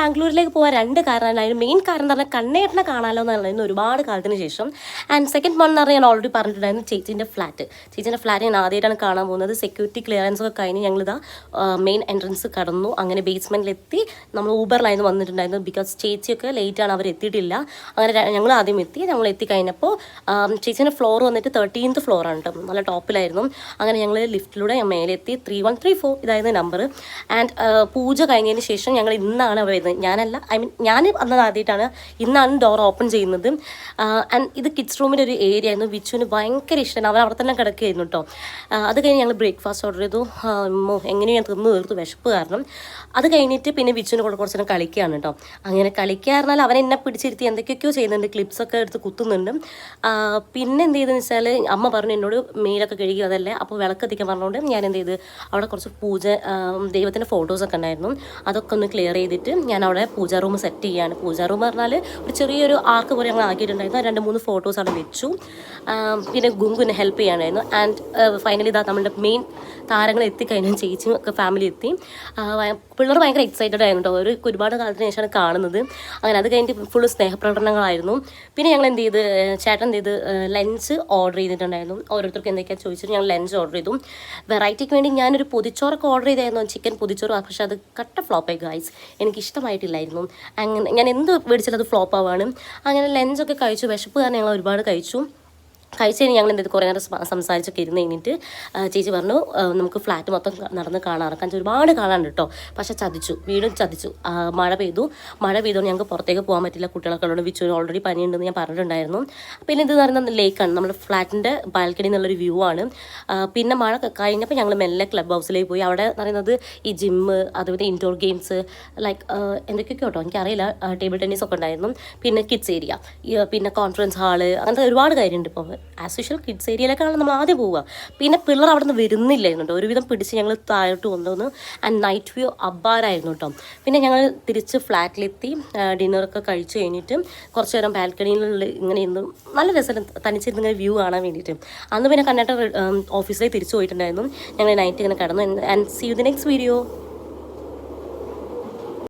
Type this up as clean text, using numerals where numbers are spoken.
ബാംഗ്ലൂരിലേക്ക് പോകാൻ 2 കാരണമായിരുന്നു. മെയിൻ കാരണം എന്ന് പറഞ്ഞാൽ കണ്ണേട്ടനെ കാണാമല്ലോ എന്നുള്ളതായിരുന്നു ഒരുപാട് കാലത്തിന് ശേഷം. ആൻഡ് സെക്കൻഡ് വൺ എന്ന് പറഞ്ഞാൽ ഞാൻ ഓൾറെഡി പറഞ്ഞിട്ടുണ്ടായിരുന്നു ചേച്ചീൻ്റെ ഫ്ലാറ്റ് ഞാൻ ആദ്യമായിട്ടാണ് കാണാൻ പോകുന്നത്. സെക്യൂരിറ്റി ക്ലിയറൻസ് ഒക്കെ കഴിഞ്ഞ് ഞങ്ങളിതാ മെയിൻ എൻട്രൻസ് കടന്നു. അങ്ങനെ ബേസ്മെൻറ്റിലെത്തി. നമ്മൾ ഊബറിലായിരുന്നു വന്നിട്ടുണ്ടായിരുന്നു. ബിക്കോസ് ചേച്ചിയൊക്കെ ലേറ്റാണ്, അവർ എത്തിയിട്ടില്ല. അങ്ങനെ ഞങ്ങൾ ആദ്യം എത്തി. ഞങ്ങൾ എത്തിക്കഴിഞ്ഞപ്പോൾ ചേച്ചീൻ്റെ ഫ്ലോർ വന്നിട്ട് 13th ഫ്ലോറാണ് കേട്ടോ, നല്ല ടോപ്പിലായിരുന്നു. അങ്ങനെ ഞങ്ങൾ ലിഫ്റ്റിലൂടെ മേലെ എത്തി. 3134 ഇതായിരുന്നു നമ്പർ. ആൻഡ് പൂജ കഴിഞ്ഞതിന് ശേഷം ഞങ്ങൾ ഇന്നാണ് വരുന്നത്. ഞാൻ വന്നത് ആദ്യമായിട്ടാണ്. ഇന്നാണ് ഡോർ ഓപ്പൺ ചെയ്യുന്നത്. ആൻഡ് ഇത് കിഡ്സ് റൂമിൻ്റെ ഒരു ഏരിയ ആയിരുന്നു. വിച്ചുവിന് ഭയങ്കര ഇഷ്ടമാണ്, അവർ അവിടെ തന്നെ കിടക്കുകയായിരുന്നു കേട്ടോ. അത് കഴിഞ്ഞ് ഞങ്ങൾ ബ്രേക്ക്ഫാസ്റ്റ് ഓർഡർ ചെയ്തു. എങ്ങനെയും ഞാൻ തിന്ന് തീർത്തു, വിശപ്പ് കാരണം. അത് കഴിഞ്ഞിട്ട് പിന്നെ വിച്ചുവിൻ്റെ കൂടെ കുറച്ച് നേരം കളിക്കുകയാണ് കേട്ടോ. അങ്ങനെ കളിക്കുക പറഞ്ഞാൽ അവൻ എന്നെ പിടിച്ചിരുത്തി എന്തൊക്കെയൊക്കെയോ ചെയ്യുന്നുണ്ട്, ക്ലിപ്സൊക്കെ എടുത്ത് കുത്തുന്നുണ്ട്. പിന്നെ എന്ത് ചെയ്തെന്ന് വെച്ചാൽ അമ്മ പറഞ്ഞു എന്നോട് മേലൊക്കെ കഴുകി അതല്ലേ, അപ്പോൾ വിളക്കെത്തിക്കാൻ പറഞ്ഞുകൊണ്ട് ഞാൻ എന്ത് ചെയ്ത് അവിടെ കുറച്ച് ദൈവത്തിൻ്റെ ഫോട്ടോസൊക്കെ ഉണ്ടായിരുന്നു, അതൊക്കെ ഒന്ന് ക്ലിയർ ചെയ്തിട്ട് ഞാൻ അവിടെ പൂജാ റൂം സെറ്റ് ചെയ്യുകയാണ്. പൂജാ റൂം പറഞ്ഞാൽ ഒരു ചെറിയൊരു ആർക്ക് പോലെ ഞങ്ങൾ ആക്കിയിട്ടുണ്ടായിരുന്നു. 2-3 ഫോട്ടോസ് അവിടെ വെച്ചു. പിന്നെ ഗുങ്കുവിനെ ഹെൽപ്പ് ചെയ്യാനായിരുന്നു. ആൻഡ് ഫൈനലി ഇതാ നമ്മുടെ മെയിൻ താരങ്ങൾ എത്തിക്കഴിഞ്ഞാൽ ചേച്ചിയും ഒക്കെ ഫാമിലി എത്തി. പിള്ളേർ ഭയങ്കര എക്സൈറ്റഡ് ആയിരുന്നു കേട്ടോ, ഒരുപാട് കാലത്തിന് ശേഷമാണ് കാണുന്നത്. അങ്ങനെ അത് കഴിഞ്ഞിട്ട് ഫുള്ള് സ്നേഹപ്രകടനങ്ങളായിരുന്നു. പിന്നെ ഞങ്ങൾ എന്ത് ചെയ്ത് ചേട്ടൻ എന്ത് ചെയ്ത് ലഞ്ച് ഓർഡർ ചെയ്തിട്ടുണ്ടായിരുന്നു. ഓരോരുത്തർക്ക് എന്തൊക്കെയാണ് ചോദിച്ചിട്ട് ഞങ്ങൾ ലഞ്ച് ഓർഡർ ചെയ്തു. വെറൈറ്റിക്ക് വേണ്ടി ഞാനൊരു പൊതിച്ചോറൊക്കെ ഓർഡർ ചെയ്തായിരുന്നു, ചിക്കൻ പൊതിച്ചോറ്. പക്ഷെ അത് കട്ട ഫ്ലോപ്പായി ഗൈസ്, എനിക്ക് ഇഷ്ടമായിട്ടില്ലായിരുന്നു. അങ്ങനെ ഞാൻ എന്ത് മേടിച്ചാലും അത് ഫ്ലോപ്പ് ആവുകയാണ്. അങ്ങനെ ലഞ്ചൊക്കെ കഴിച്ചു. വിശപ്പ് കാരണം ഞങ്ങൾ ഒരുപാട് കഴിച്ചു കഴിഞ്ഞ് ഞങ്ങൾ എന്ത് കുറേ നേരം സംസാരിച്ചൊക്കെ ഇരുന്ന് കഴിഞ്ഞിട്ട് ചേച്ചി പറഞ്ഞു നമുക്ക് ഫ്ലാറ്റ് മൊത്തം നടന്ന് കാണാറക്കാൻ ഒരുപാട് കാണാനുണ്ട് കേട്ടോ. പക്ഷെ വീണ്ടും ചതിച്ചു. മഴ പെയ്തുകൊണ്ട് ഞങ്ങൾക്ക് പുറത്തേക്ക് പോകാൻ പറ്റില്ല. കുട്ടികളൊക്കെ ഉള്ളത് വിച്ചുവിന് ഓൾറെഡി പനിയുണ്ടെന്ന് ഞാൻ പറഞ്ഞിട്ടുണ്ടായിരുന്നു. പിന്നെ ഇത് പറയുന്നത് ലേക്കാണ്, നമ്മുടെ ഫ്ലാറ്റിൻ്റെ ബാൽക്കണി എന്നുള്ളൊരു വ്യൂ ആണ്. പിന്നെ മഴ കഴിഞ്ഞപ്പോൾ ഞങ്ങൾ മെല്ലെ ക്ലബ് ഹൗസിലേക്ക് പോയി. അവിടെ പറയുന്നത് ഈ ജിമ്മ്, അതുപോലെ ഇൻഡോർ ഗെയിംസ് ലൈക്ക് എന്തൊക്കെയൊക്കെ കേട്ടോ എനിക്കറിയില്ല, ടേബിൾ ടെന്നീസ് ഒക്കെ ഉണ്ടായിരുന്നു. പിന്നെ കിഡ്സ് ഏരിയ, പിന്നെ കോൺഫറൻസ് ഹാള്, അങ്ങനത്തെ ഒരുപാട് കാര്യമുണ്ട്. ഇപ്പോൾ ആസ് യൂഷ്വൽ കിഡ്സ് ഏരിയയിലേക്കാണ് നമ്മൾ ആദ്യം പോവുക. പിന്നെ പിള്ളേർ അവിടെ നിന്ന് വരുന്നില്ലായിരുന്നു കേട്ടോ, ഒരുവിധം പിടിച്ച് ഞങ്ങൾ താഴോട്ട് കൊണ്ടുവന്നു. ആൻഡ് നൈറ്റ് വ്യൂ അബ്ബാരായിരുന്നു കേട്ടോ. പിന്നെ ഞങ്ങൾ തിരിച്ച് ഫ്ലാറ്റിലെത്തി. ഡിന്നറൊക്കെ കഴിച്ച് കഴിഞ്ഞിട്ട് കുറച്ച് നേരം ബാൽക്കണിയിൽ ഇങ്ങനെ ഇരുന്ന് നല്ല രസം തനിച്ചിരുന്ന വ്യൂ കാണാൻ വേണ്ടിയിട്ട്. അന്ന് പിന്നെ കണ്ണേട്ട ഓഫീസിലേക്ക് തിരിച്ചു പോയിട്ടുണ്ടായിരുന്നു. ഞങ്ങൾ നൈറ്റ് ഇങ്ങനെ കിടന്നു. And see you the next video.